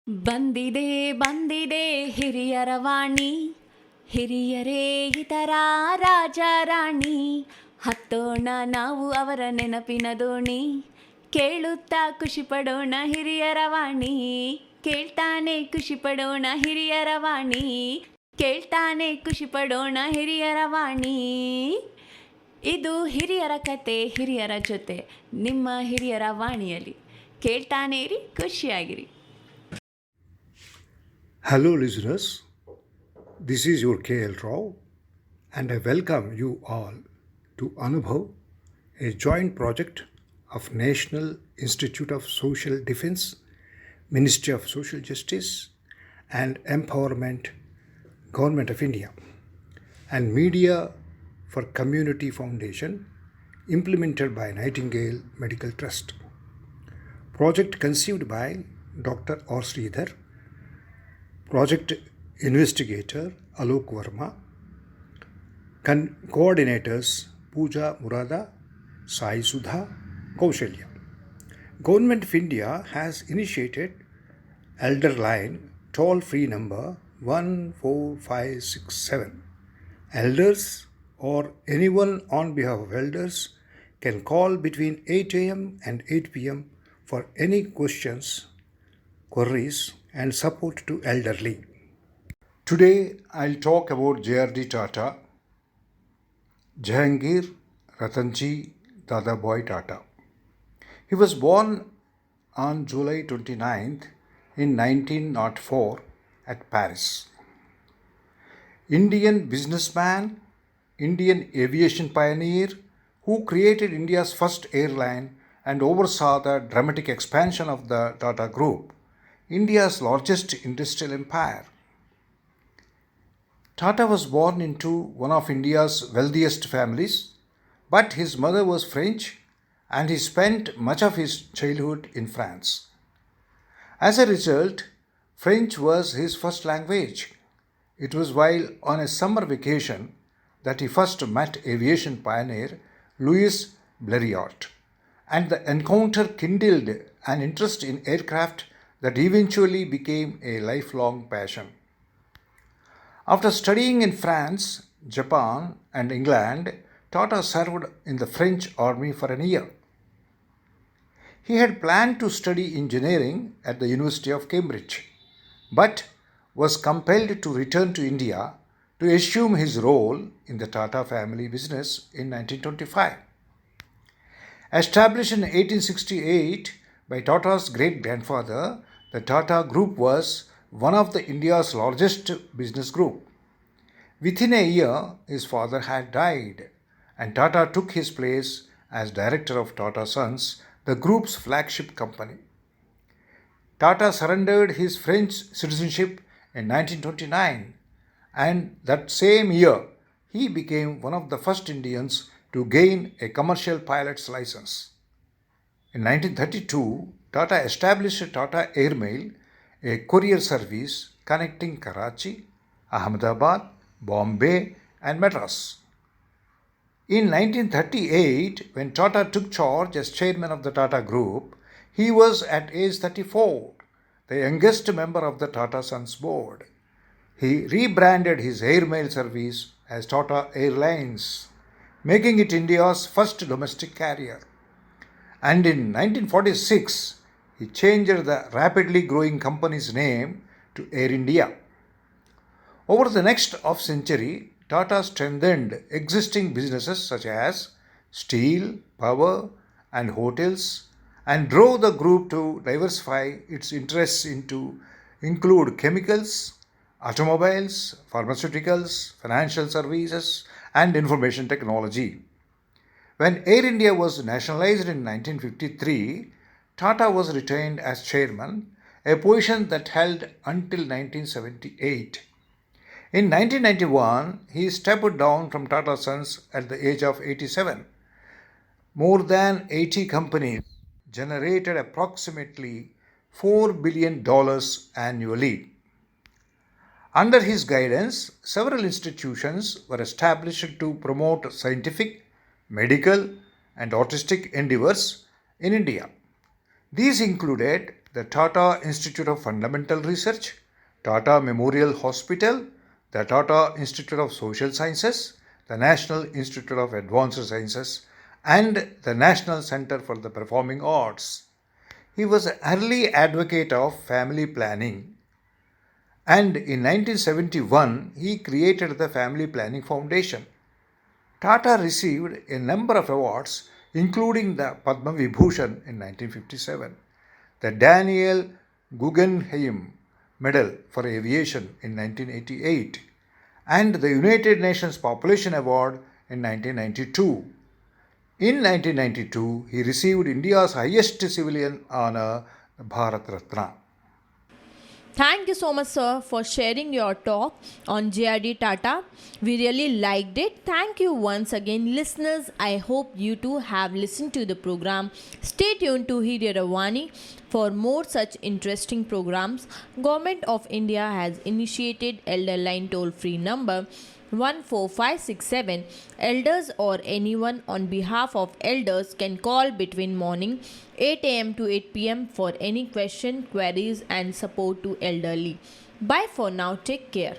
ಬಂದಿದೆ ಬಂದಿದೆ ಹಿರಿಯರ ವಾಣಿ, ಹಿರಿಯರೇ ಇತರ ರಾಜ ರಾಣಿ, ಹತ್ತೋಣ ನಾವು ಅವರ ನೆನಪಿನ ದೋಣಿ, ಕೇಳುತ್ತಾ ಖುಷಿ ಪಡೋಣ ಹಿರಿಯರ ವಾಣಿ, ಕೇಳ್ತಾನೆ ಖುಷಿ ಪಡೋಣ ಹಿರಿಯರ ವಾಣಿ, ಕೇಳ್ತಾನೆ ಖುಷಿ ಪಡೋಣ ಹಿರಿಯರ ವಾಣಿ. ಇದು ಹಿರಿಯರ ಕತೆ ಹಿರಿಯರ ಜೊತೆ ನಿಮ್ಮ ಹಿರಿಯರ ವಾಣಿಯಲ್ಲಿ. ಕೇಳ್ತಾನೆ ಇರಿ, ಖುಷಿಯಾಗಿರಿ. Hello listeners, this is your KL Rao and I welcome you all to Anubhav, a joint project of National Institute of Social Defense, Ministry of Social Justice and Empowerment, Government of India, and Media for Community Foundation implemented by Nightingale Medical Trust. Project conceived by Dr. R. Sridhar, Project Investigator Alok Verma, Coordinators Pooja Murada, Sai Sudha, Kaushalya. Government of India has initiated Elder Line toll-free number 14567. Elders or anyone on behalf of elders can call between 8 a.m. and 8 p.m. for any questions, queries and support to elderly. Today I'll talk about J.R.D. Tata, Jahangir Ratanji Dadabhai Tata. He was born on July 29th in 1904 at Paris. Indian businessman, Indian aviation pioneer who created India's first airline and oversaw the dramatic expansion of the Tata Group, India's largest industrial empire. Tata was born into one of India's wealthiest families, but his mother was French and he spent much of his childhood in France. As a result, French was his first language. It was while on a summer vacation that he first met aviation pioneer Louis Blériot, and the encounter kindled an interest in aircraft that eventually became a lifelong passion. After studying in France, Japan, and England, Tata served in the French army for a year. He had planned to study engineering at the University of Cambridge, but was compelled to return to India to assume his role in the Tata family business in 1925. Established in 1868 by Tata's great-grandfather, the Tata Group was one of India's largest business group. Within a year, his father had died, and Tata took his place as director of Tata Sons, the group's flagship company. Tata surrendered his French citizenship in 1929, and that same year, he became one of the first Indians to gain a commercial pilot's license. In 1932, Tata established Tata Airmail, a courier service connecting Karachi, Ahmedabad, Bombay and Madras. In 1938, when Tata took charge as chairman of the Tata Group, he was at age 34, the youngest member of the Tata Sons board. He rebranded his airmail service as Tata Airlines, making it India's first domestic carrier. And in 1946, he changed the rapidly growing company's name to Air India. Over the next half-century, Tata strengthened existing businesses such as steel, power, and hotels, and drove the group to diversify its interests into include chemicals, automobiles, pharmaceuticals, financial services, and information technology. When Air India was nationalized in 1953, Tata was retained as chairman, a position that held until 1978. In 1991, he stepped down from Tata Sons at the age of 87. More than 80 companies generated approximately $4 billion annually. Under his guidance, several institutions were established to promote scientific, medical, and artistic endeavors in India. These included the Tata Institute of Fundamental Research, Tata Memorial Hospital, the Tata Institute of Social Sciences, the National Institute of Advanced Sciences, and the National Center for the Performing Arts. He was an early advocate of family planning, and in 1971 he created the Family Planning Foundation. Tata received a number of awards, including the Padma Vibhushan in 1957, the Daniel Guggenheim Medal for Aviation in 1988, and the United Nations Population Award in 1992. In 1992, he received India's highest civilian honor, the Bharat Ratna. Thank you so much, sir, for sharing your talk on JRD Tata. We really liked it. Thank you once again, listeners. I hope you too have listened to the program. Stay tuned to Hiryavani for more such interesting programs. Government of India has initiated Elder Line toll-free number 14567. Elders or anyone on behalf of elders can call between morning 8 a.m. to 8 p.m. for any question, queries and support to elderly. Bye for now. Take care.